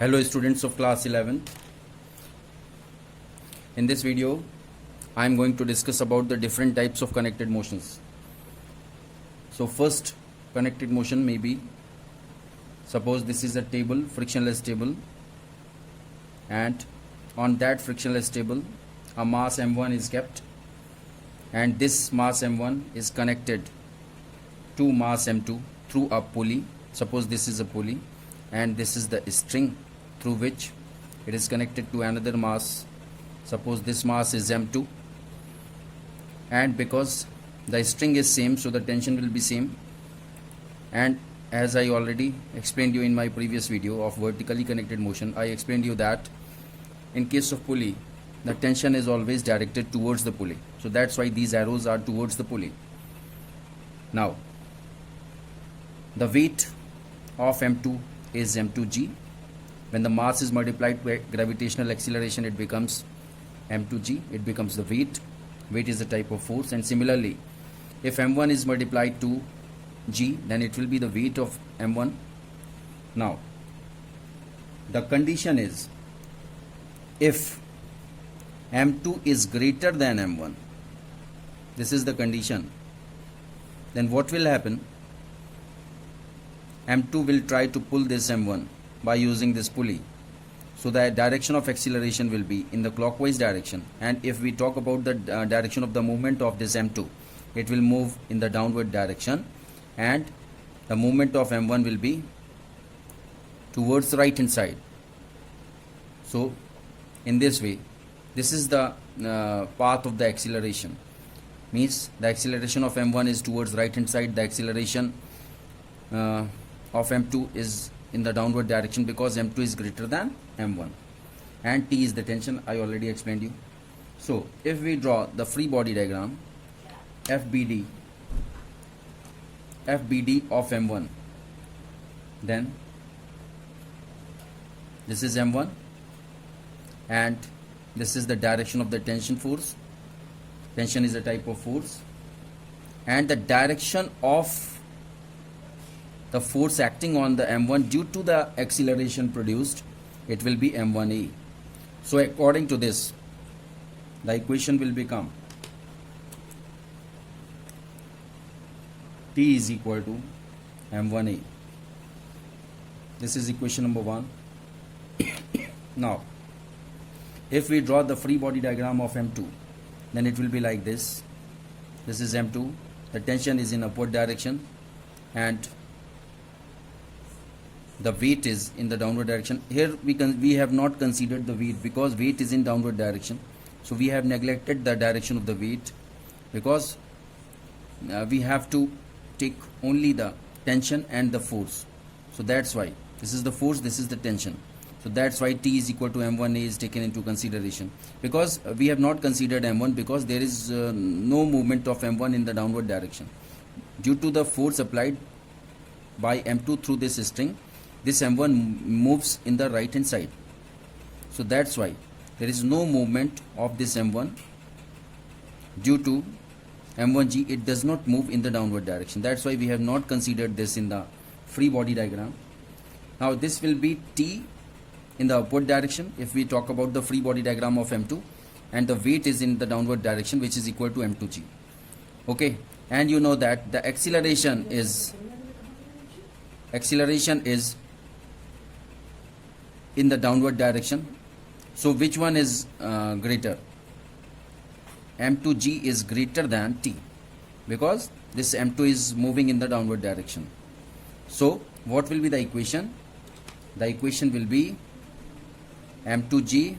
Hello students of class 11. In this video I am going to discuss about the different types of connected motions. So first connected motion may be, suppose this is a table, frictionless table, and on that frictionless table a mass m1 is kept, and this mass m1 is connected to mass m2 through a pulley. Suppose this is a pulley and this is the string through which it is connected to another mass. Suppose this mass is m2, and because the string is same, so the tension will be same. And as I already explained you in my previous video of vertically connected motion, I explained you that in case of pulley the tension is always directed towards the pulley, so that's why these arrows are towards the pulley. Now the weight of m2 is m2g. When the mass is multiplied by gravitational acceleration, it becomes m2g, it becomes the weight. Weight is a type of force, and similarly if m1 is multiplied to g, then it will be the weight of m1. Now the condition is, if m2 is greater than m1, this is the condition, then what will happen? m2 will try to pull this m1 by using this pulley, so the direction of acceleration will be in the clockwise direction. And if we talk about the direction of the movement of this m2, it will move in the downward direction, and the movement of m1 will be towards the right hand side. So in this way, this is the path of the acceleration, means the acceleration of m1 is towards right hand side, the acceleration of m2 is in the downward direction because m2 is greater than m1, and T is the tension, I already explained you. So if we draw the free body diagram, FBD of m1, then this is m1 and this is the direction of the tension force. Tension is a type of force, and the direction of the force acting on the m1 due to the acceleration produced, it will be m1a. So according to this, the equation will become T is equal to m1a. This is equation number 1. Now if we draw the free body diagram of m2, then it will be like this. This is m2, the tension is in upward direction, and the weight is in the downward direction. Here we have not considered the weight because weight is in downward direction, so we have neglected the direction of the weight because we have to take only the tension and the force. So that's why this is the force, this is the tension. So that's why T is equal to m1a is taken into consideration, because we have not considered m1 because there is no movement of m1 in the downward direction. Due to the force applied by m2 through this string, this m1 moves in the right hand side. So that's why there is no movement of this m1 due to m1g, it does not move in the downward direction. That's why we have not considered this in the free body diagram. Now this will be T in the upward direction if we talk about the free body diagram of m2, and the weight is in the downward direction, which is equal to m2g. Okay, and you know that the acceleration is in the downward direction. So which one is greater? m2g is greater than T because this m2 is moving in the downward direction. So what will be the equation? The equation will be m2g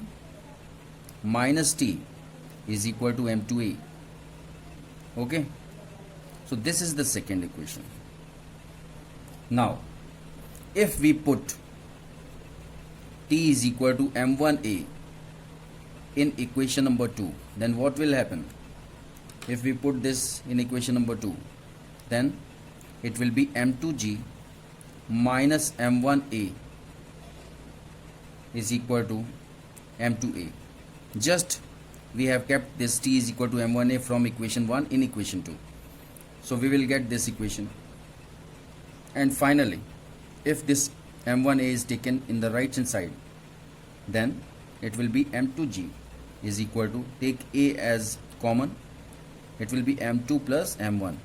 minus T is equal to m2a. Okay, so this is the second equation. Now if we put T is equal to m1a in equation number 2, then what will happen? If we put this in equation number 2, then it will be m2g minus m1a is equal to m2a. Just we have kept this T is equal to m1a from equation 1 in equation 2, so we will get this equation. And finally, if this m1a is taken in the right hand side, then it will be m2g is equal to, take a as common, it will be m2 plus m1.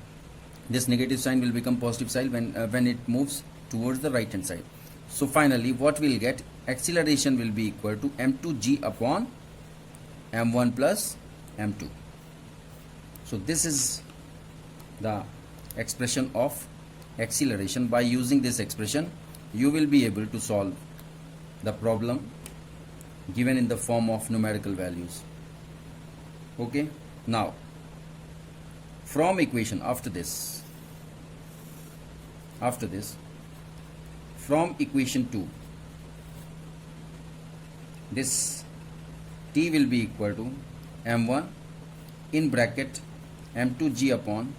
This negative sign will become positive sign when it moves towards the right hand side. So finally what we'll get, acceleration will be equal to m2g upon m1 plus m2. So this is the expression of acceleration. By using this expression you will be able to solve the problem given in the form of numerical values. Okay, now from equation after this from equation 2, this t will be equal to m1 in bracket m2g upon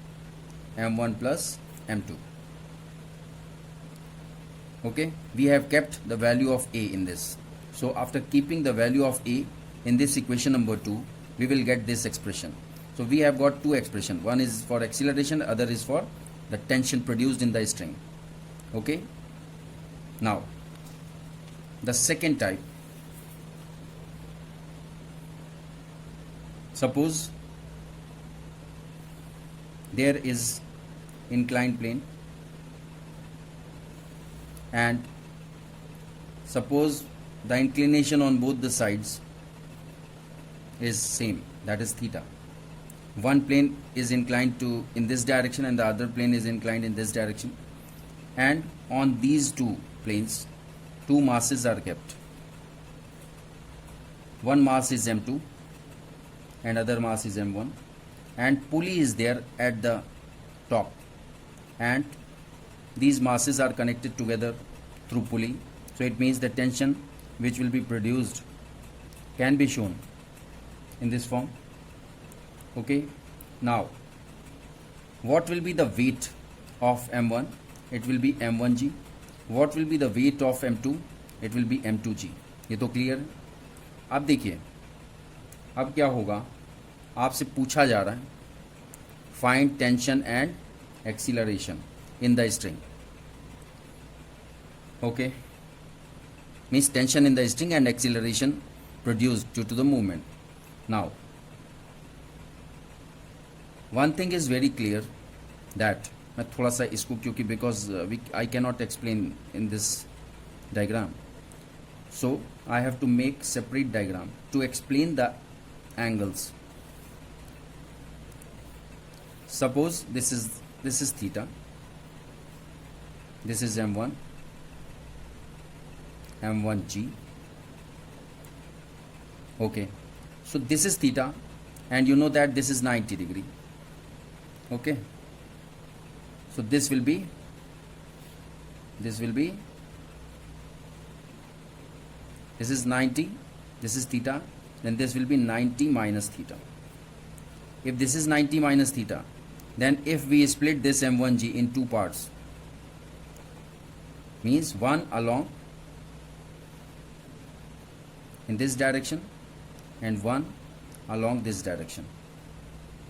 m1 plus m2. Okay, we have kept the value of a in this. So after keeping the value of a in this equation number 2, we will get this expression. So we have got two expressions, one is for acceleration, other is for the tension produced in the string. Okay, now the second type, suppose there is inclined plane and suppose the inclination on both the sides is same, that is theta. One plane is inclined to in this direction and the other plane is inclined in this direction, and on these two planes two masses are kept. One mass is m2 and other mass is m1, and pulley is there at the top, and these masses are connected together through pulley. So it means the tension which will be produced can be shown in this form. Okay, now what will be the weight of m1? It will be m1g. What will be the weight of m2? It will be m2g. ये तो clear है. अब देखिए अब क्या होगा, आपसे पूछा जा रहा है find tension and acceleration in the string. Okay, means tension in the string and acceleration produced due to the movement. Now one thing is very clear that मैं थोड़ा सा इसको क्योंकि because I cannot explain in this diagram, so I have to make separate diagram to explain the angles. Suppose this is theta, this is m1 m1g. Okay, so this is theta and you know that this is 90 degree. Okay, so this is 90, this is theta, then this will be 90 minus theta. If this is 90 minus theta, then if we split this m1g in two parts, means one along in this direction and one along this direction,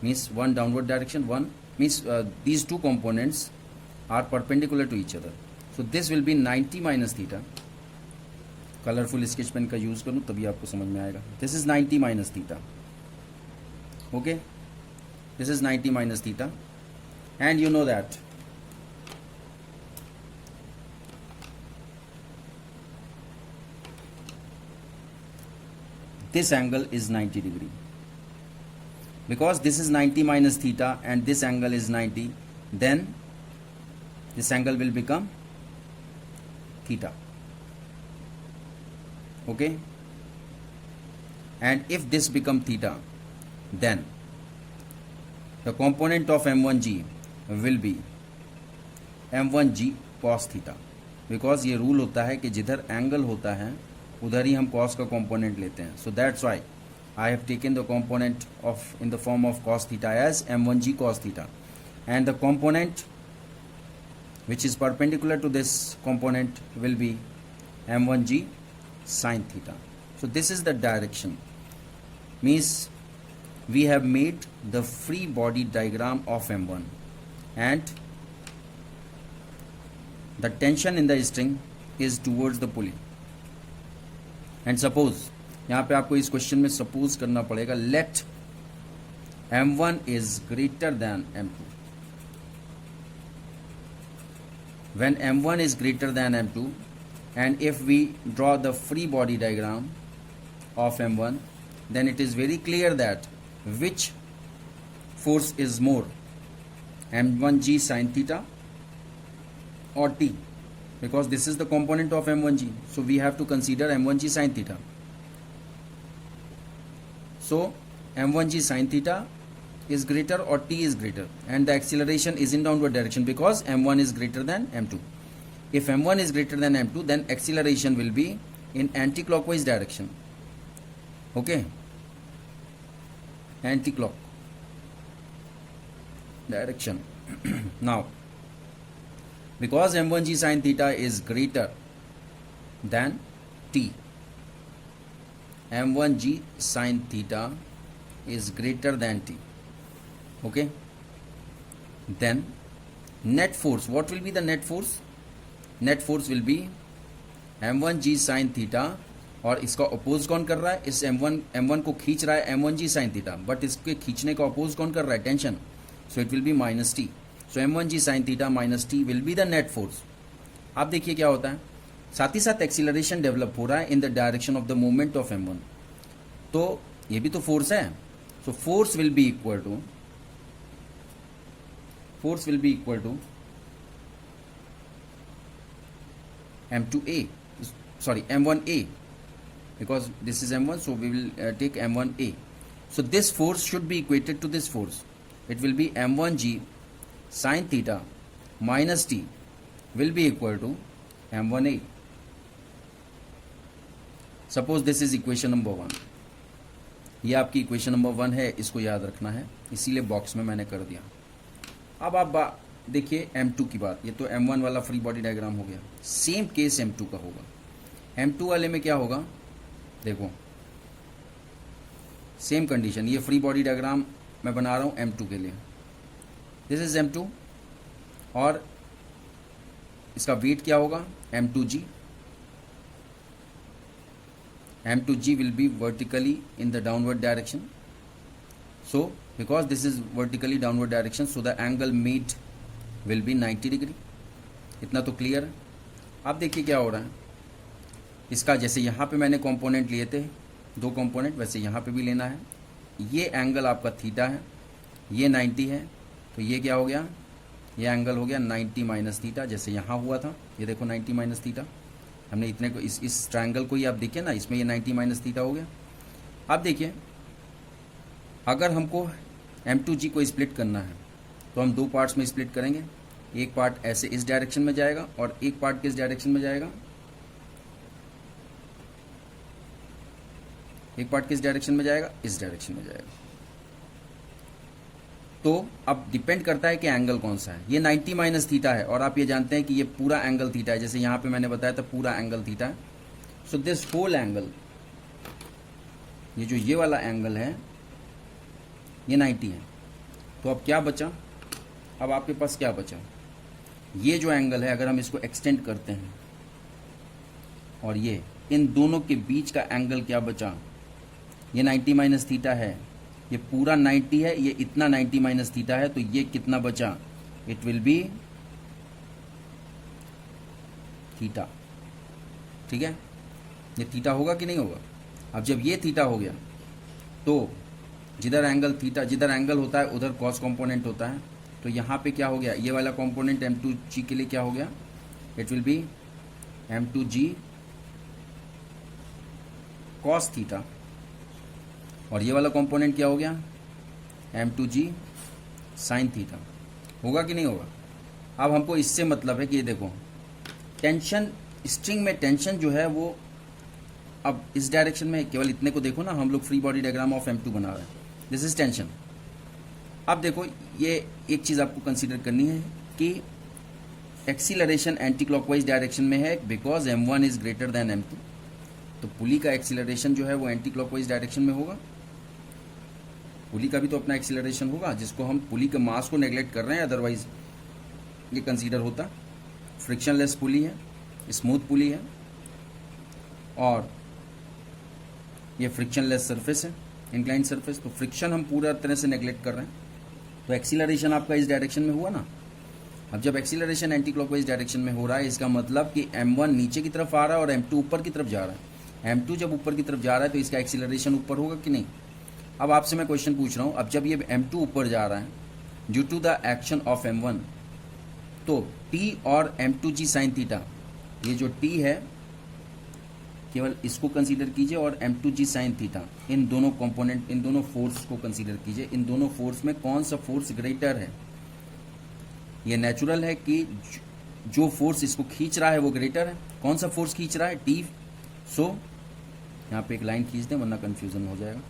means one downward direction, one means these two components are perpendicular to each other. So this will be 90 minus theta. Colourful sketch pen का use करूं तभी आपको समझ में आएगा. This is 90 minus theta. Okay, this is 90 minus theta and you know that this angle is 90 degree. Because this is 90 minus theta and this angle is 90, then this angle will become theta. Okay, and if this become theta, then the component of m1g will be m1g cos theta. Because ये rule होता है कि जिधर angle होता है उधर ही हम cos का component लेते हैं. So that's why I have taken the component of in the form of cos theta as m1g cos theta, and the component which is perpendicular to this component will be m1g sin theta. So this is the direction, means we have made the free body diagram of m1 and the tension in the string is towards the pulley. And suppose, यहाँ पे आपको इस question में suppose करना पड़ेगा, let m1 is greater than m2। when m1 is greater than m2 and if we draw the free body diagram of m1, then it is very clear that which force is more, m1g sin theta or t, because this is the component of m1g, so we have to consider m1g sin theta. So m1g sin theta is greater or t is greater, and the acceleration is in downward direction because m1 is greater than m2. If m1 is greater than m2, then acceleration will be in anti-clockwise direction. Okay, anti-clock direction. Now, because m1g sin theta is greater than t, m1g sin theta is greater than t. Okay, then net force, what will be the net force? Net force will be m1g sin theta, और इसका oppose कौन कर रहा है? इस m1 को खींच रहा है m1g sin theta, बट इसके खींचने का अपोज कौन कर रहा है? Tension, so it will B minus T. So m1g sin theta minus T will be the net force. आप देखिए क्या होता है, साथ ही साथ एक्सीलरेशन डेवलप हो रहा है in the direction of the movement of m1, तो ये भी तो फोर्स है। So force will be equal to m2a, sorry m1a, because this is m1, so we will take m1a. So this force should be equated to this force. It will be m1g sin theta minus t will be equal to m1a. Suppose this is equation number 1. ये आपकी equation number 1 है, इसको याद रखना है, इसीलिए box में मैंने कर दिया। अब आप देखिए m2 की बात, ये तो m1 वाला फ्री बॉडी डायग्राम हो गया, सेम केस m2 का होगा। m2 वाले में क्या होगा, देखो सेम कंडीशन, ये फ्री बॉडी डायग्राम मैं बना रहा हूँ m2 के लिए। दिस इज m2 और इसका वेट क्या होगा, m2g। m2g will be vertically in the downward direction. So because this is vertically downward direction, so the angle made will be 90 degree. इतना तो क्लियर है। अब देखिए क्या हो रहा है, इसका जैसे यहाँ पे मैंने कंपोनेंट लिए थे 2 कंपोनेंट, वैसे यहाँ पे भी लेना है। ये एंगल आपका थीटा है, ये 90 है, तो ये क्या हो गया, ये एंगल हो गया 90 माइनस थीटा, जैसे यहाँ हुआ था। ये देखो 90 माइनस थीटा, हमने इतने को इस ट्रायंगल को ही आप देखिए ना, इसमें ये 90 माइनस थीटा हो गया। अब देखिए अगर हमको m2g को स्प्लिट करना है तो हम 2 पार्ट्स में स्प्लिट करेंगे। एक पार्ट ऐसे इस डायरेक्शन में जाएगा और एक पार्ट किस डायरेक्शन में जाएगा, एक पार्ट किस डायरेक्शन में जाएगा, इस डायरेक्शन में जाएगा। तो अब डिपेंड करता है कि एंगल कौन सा है। ये 90 माइनस थीटा है और आप ये जानते हैं कि ये पूरा एंगल थीटा है, जैसे यहाँ पे मैंने बताया था पूरा एंगल थीटा है। सो दिस होल एंगल, ये जो ये वाला एंगल है ये 90 है। तो अब क्या बचा, अब आपके पास क्या बचा, ये जो एंगल है अगर हम इसको एक्सटेंड करते हैं और ये इन दोनों के बीच का एंगल क्या बचा, ये 90 माइनस थीटा है, ये पूरा 90 है, ये इतना 90 माइनस थीटा है, तो ये कितना बचा, इट विल बी थीटा। ठीक है, ये थीटा होगा कि नहीं होगा। अब जब ये थीटा हो गया तो जिधर एंगल थीटा, जिधर एंगल होता है उधर कॉस कंपोनेंट होता है, तो यहाँ पे क्या हो गया, ये वाला कंपोनेंट m2g के लिए क्या हो गया, it will B m2g cos theta, और ये वाला कंपोनेंट क्या हो गया, m2g साइन थीटा। होगा कि नहीं होगा। अब हमको इससे मतलब है कि ये देखो टेंशन, स्ट्रिंग में टेंशन जो है वो अब इस डायरेक्शन में, केवल इतने को देखो ना, हम लोग free body diagram of m2 बना रहे हैं, दिस इज टेंशन। अब देखो ये एक चीज़ आपको कंसीडर करनी है कि एक्सीलरेशन एंटी क्लॉकवाइज डायरेक्शन में है because m1 is greater than m2, तो पुली का एक्सीलरेशन जो है वो एंटी क्लॉकवाइज डायरेक्शन में होगा। पुली का भी तो अपना एक्सीलरेशन होगा, जिसको हम पुली के मास को नेग्लेक्ट कर रहे हैं, अदरवाइज ये कंसीडर होता। फ्रिक्शनलेस पुली है, स्मूथ पुली है और ये फ्रिक्शनलेस सरफेस है, इंक्लाइंड सरफेस। तो फ्रिक्शन हम पूरा तरह से नेग्लेक्ट कर रहे हैं। तो एक्सीलरेशन आपका इस डायरेक्शन में हुआ ना। अब जब एक्सीलरेशन एंटी क्लॉकवाइज डायरेक्शन में हो रहा है, इसका मतलब कि m1 नीचे की तरफ आ रहा है और m2 ऊपर की तरफ जा रहा है। m2 जब ऊपर की तरफ जा रहा है तो इसका एक्सीलरेशन ऊपर होगा कि नहीं। अब आपसे मैं क्वेश्चन पूछ रहा हूँ, अब जब ये m2 ऊपर जा रहा है due to the action of m1, तो t और m2g साइन थीटा, ये जो t है केवल इसको कंसीडर कीजिए और m2g साइन थीटा, इन दोनों कंपोनेंट, इन दोनों फोर्स को कंसीडर कीजिए। इन दोनों फोर्स में कौन सा फोर्स ग्रेटर है। ये नेचुरल है कि जो फोर्स इसको खींच रहा है वो ग्रेटर है। कौन सा फोर्स खींच रहा है, टी। सो यहाँ पे एक लाइन खींच दें वरना कंफ्यूजन हो जाएगा।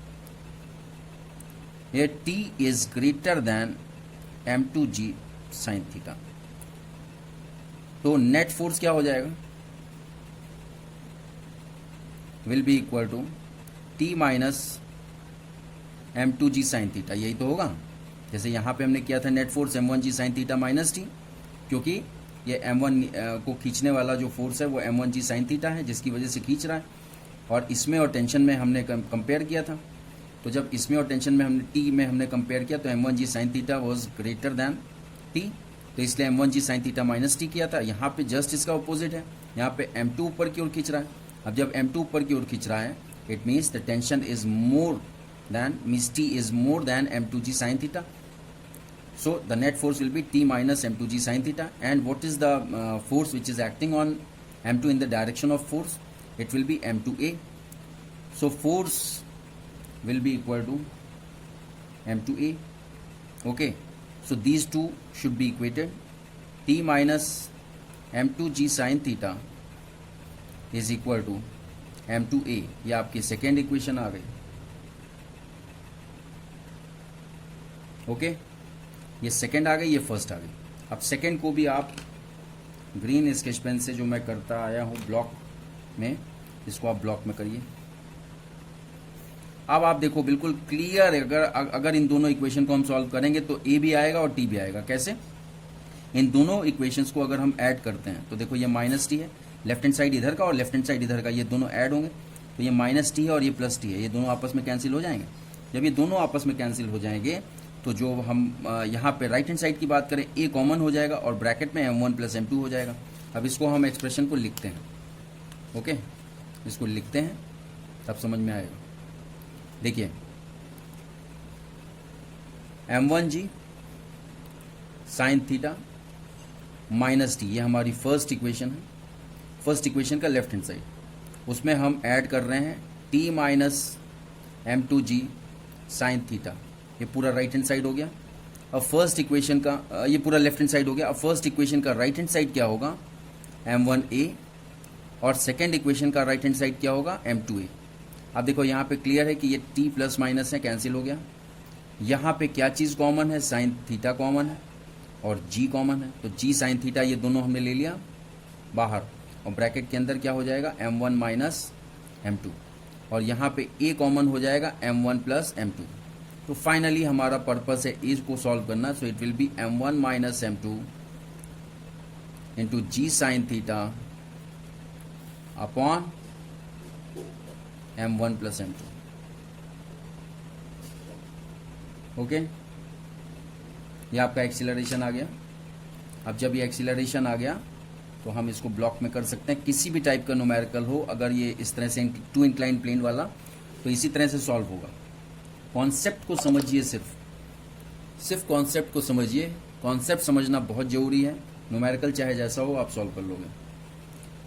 ये T is greater than m2g sine theta. तो नेट फोर्स क्या हो जाएगा, will be equal to T minus m2g sine theta. यही तो होगा। जैसे यहाँ पे हमने किया था net force m1g sine theta minus T, क्योंकि ये m1 को खींचने वाला जो फोर्स है वो m1g साइन थीटा है, जिसकी वजह से खींच रहा है। और इसमें और टेंशन में हमने कंपेयर किया था। तो जब इसमें और टेंशन में हमने टी में हमने कंपेयर किया तो m1g sine theta was greater than T, तो इसलिए m1g sine theta minus T किया था। यहाँ पे जस्ट इसका अपोजिट है, यहाँ पे m2 ऊपर की ओर खींच रहा है। अब जब m2 ऊपर की ओर खींच रहा है, it means the tension is more than, means t is more than m2g sine theta. So the net force will be T minus m2g sin theta. And what is the force which is acting on m2 in the direction of force? It will be m2a. So force will be equal to m2a. Okay. So these two should be equated. T minus m2g sin theta is equal to m2a. ये आपकी second equation आ गई। Okay, ये second आ गई, ये first आ गई। अब second को भी आप ग्रीन स्केच पेन से, जो मैं करता आया हूँ ब्लॉक में, इसको आप ब्लॉक में करिए। अब आप देखो बिल्कुल क्लियर है। अगर इन दोनों इक्वेशन को हम सॉल्व करेंगे तो ए भी आएगा और टी भी आएगा। कैसे, इन दोनों इक्वेशंस को अगर हम ऐड करते हैं तो देखो ये माइनस टी है, लेफ्ट हैंड साइड इधर का और लेफ्ट हैंड साइड इधर का, ये दोनों ऐड होंगे तो ये माइनस टी है और ये प्लस टी है, ये दोनों आपस में कैंसिल हो जाएंगे। जब ये दोनों आपस में कैंसिल हो जाएंगे तो जो हम यहाँ पे राइट हैंड साइड की बात करें, ए कॉमन हो जाएगा और ब्रैकेट में m1 प्लस m2 हो जाएगा। अब इसको हम एक्सप्रेशन को लिखते हैं। ओके, इसको लिखते हैं तब समझ में आएगा। देखिए m1g sine theta minus T, ये हमारी फर्स्ट इक्वेशन है। फर्स्ट इक्वेशन का लेफ्ट हैंड साइड, उसमें हम ऐड कर रहे हैं t minus m2g sine theta. ये पूरा राइट हैंड साइड हो गया। अब फर्स्ट इक्वेशन का ये पूरा लेफ्ट हैंड साइड हो गया। अब फर्स्ट इक्वेशन का राइट हैंड साइड क्या होगा, m1a, और सेकेंड इक्वेशन का राइट हैंड साइड क्या होगा, m2a। अब देखो यहाँ पे क्लियर है कि ये t प्लस माइनस है, कैंसिल हो गया। यहाँ पे क्या चीज़ कॉमन है, साइन थीटा कॉमन है और g कॉमन है। तो g साइन थीटा ये दोनों हमने ले लिया बाहर, और ब्रैकेट के अंदर क्या हो जाएगा, m1 माइनस m2, और यहाँ पे a कॉमन हो जाएगा m1 प्लस m2। तो फाइनली हमारा पर्पस है इसको सॉल्व करना। So it will be m1 minus m2 into g sine theta upon m1 plus m2। Okay, ये आपका एक्सीलरेशन आ गया। अब जब ये एक्सीलरेशन आ गया तो हम इसको ब्लॉक में कर सकते हैं। किसी भी टाइप का न्यूमेरिकल हो, अगर ये इस तरह से टू इंक्लाइन प्लेन वाला, तो इसी तरह से सॉल्व होगा। कॉन्सेप्ट को समझिए, सिर्फ कॉन्सेप्ट को समझिए। कॉन्सेप्ट समझना बहुत ज़रूरी है। न्यूमेरिकल चाहे जैसा हो आप सॉल्व कर लोगे।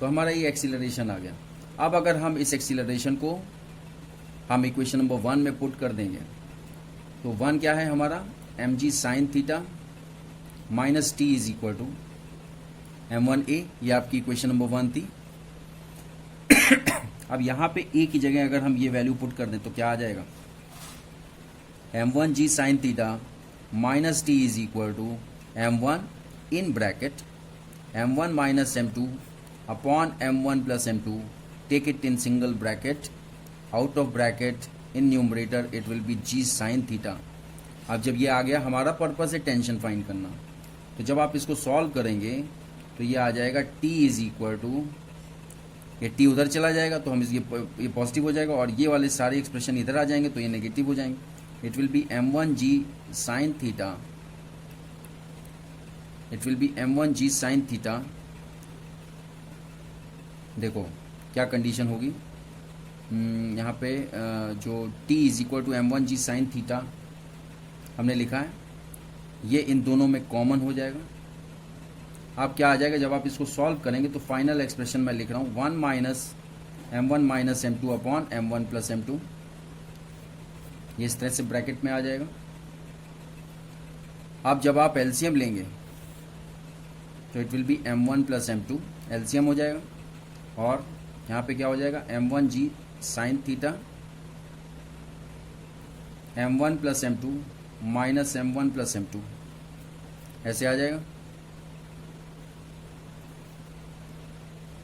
तो हमारा ये एक्सीलरेशन आ गया। अब अगर हम इस एक्सीलरेशन को हम इक्वेशन नंबर 1 में पुट कर देंगे तो 1 क्या है हमारा, mg sine theta minus T is equal to m1a। ये आपकी इक्वेशन नंबर 1 थी। अब यहाँ पे a की जगह अगर हम ये वैल्यू पुट कर दें तो क्या आ जाएगा, m1g sine theta minus T is equal to m1 in bracket m1 minus m2 upon m1 plus m2, take it in single bracket, out of bracket in numerator it will be g sine theta. अब जब ये आ गया, हमारा purpose है tension find करना, तो जब आप इसको सॉल्व करेंगे तो ये आ जाएगा t इज इक्वल टू ये टी उधर चला जाएगा तो हम ये पॉजिटिव हो जाएगा, और ये वाले सारे एक्सप्रेशन इधर आ जाएंगे तो ये नेगेटिव हो जाएंगे। It will be m1g sine theta, it will be m1g sine theta. देखो क्या कंडीशन होगी यहाँ पे, जो t is equal to m1g sine theta हमने लिखा है, ये इन दोनों में कॉमन हो जाएगा। अब क्या आ जाएगा, जब आप इसको सॉल्व करेंगे तो फाइनल एक्सप्रेशन मैं लिख रहा हूँ 1 minus m1 minus m2 upon m1 plus m2, ये इस तरह से ब्रैकेट में आ जाएगा। अब जब आप एलसीएम लेंगे तो it will be m1 plus m2, LCM हो जाएगा, और यहाँ पे क्या हो जाएगा m1g sine theta m1 plus m2 minus m1 plus m2, ऐसे आ जाएगा।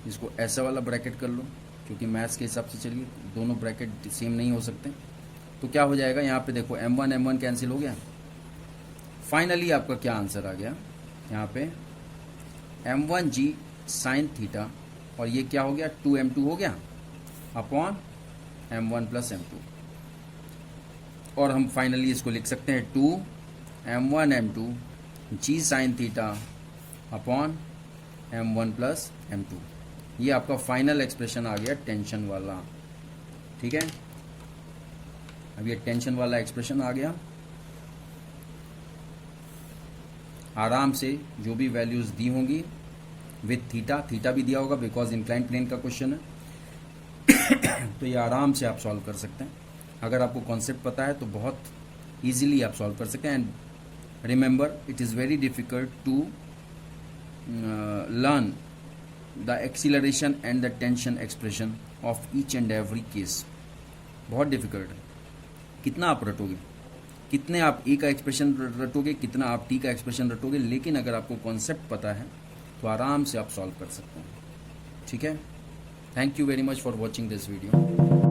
इसको ऐसा वाला ब्रैकेट कर लो, क्योंकि मैथ्स के हिसाब से चलिए दोनों ब्रैकेट सेम नहीं हो सकते। तो क्या हो जाएगा यहाँ पे देखो m1 m1 कैंसिल हो गया। फाइनली आपका क्या आंसर आ गया यहाँ पे m1g साइन थीटा, और ये क्या हो गया 2m2 हो गया अपॉन m1 प्लस m2, और हम फाइनली इसको लिख सकते हैं 2m1 m2 g sine theta upon m1 plus m2। ये आपका फाइनल एक्सप्रेशन आ गया टेंशन वाला, ठीक है। अब ये टेंशन वाला एक्सप्रेशन आ गया। आराम से जो भी वैल्यूज दी होंगी विथ थीटा, थीटा भी दिया होगा बिकॉज इंक्लाइन प्लेन का क्वेश्चन है, तो ये आराम से आप सॉल्व कर सकते हैं। अगर आपको कॉन्सेप्ट पता है तो बहुत इजीली आप सॉल्व कर सकते हैं। And remember, it is very difficult to learn the acceleration and the tension expression of each and every case. बहुत डिफिकल्ट है। कितना आप रटोगे, कितने आप ए का एक्सप्रेशन रटोगे, कितना आप टी का एक्सप्रेशन रटोगे, लेकिन अगर आपको कॉन्सेप्ट पता है तो आराम से आप सॉल्व कर सकते हैं, ठीक है। Thank you very much for watching this video.